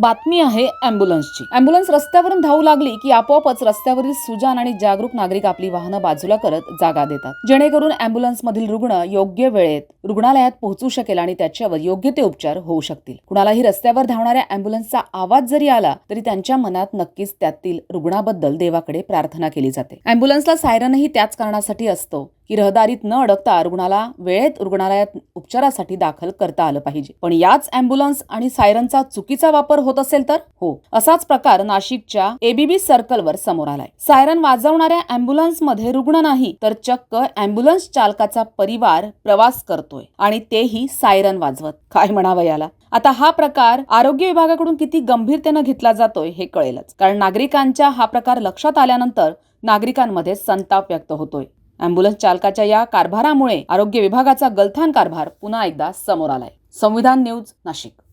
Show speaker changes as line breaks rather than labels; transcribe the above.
बातमी आहे अँब्युलन्सची। अँब्युलन्स रस्त्यावरून धावू लागली की आपोआपच रस्त्यावरील सुजाण आणि जागरूक नागरिक आपली वाहनं बाजूला करत जागा देतात, जेणेकरून अँब्युलन्समधील रुग्ण योग्य वेळेत रुग्णालयात पोहोचू शकेल आणि त्याच्यावर योग्य ते उपचार होऊ शकतील। कुणालाही रस्त्यावर धावणाऱ्या अँब्युलन्सचा आवाज जरी आला तरी त्यांच्या मनात नक्कीच त्यातील रुग्णाबद्दल देवाकडे प्रार्थना केली जाते। अँब्युलन्सला सायरनही त्याच कारणासाठी असतो की रहदारीत न अडकता रुग्णाला वेळेत रुग्णालयात उपचारासाठी दाखल करता आलं पाहिजे। पण याच अँब्युलन्स आणि सायरनचा चुकीचा वापर होत असेल तर असाच प्रकार नाशिकच्या एबीबी सर्कलवर समोर आलाय। सायरन वाजवणाऱ्या अँब्युलन्समध्ये रुग्ण नाही तर चक्क अँब्युलन्स चालकाचा परिवार प्रवास करतोय आणि तेही सायरन वाजवत। काय म्हणावं याला। आता हा प्रकार आरोग्य विभागाकडून किती गंभीरतेने घेतला जातोय हे कळेलच, कारण नागरिकांच्या हा प्रकार लक्षात आल्यानंतर नागरिकांमध्ये संताप व्यक्त होतोय। अँब्युलन्स चालकाच्या या कारभारामुळे आरोग्य विभागाचा गलथान कारभार पुन्हा एकदा समोर आलाय। संविधान न्यूज, नाशिक।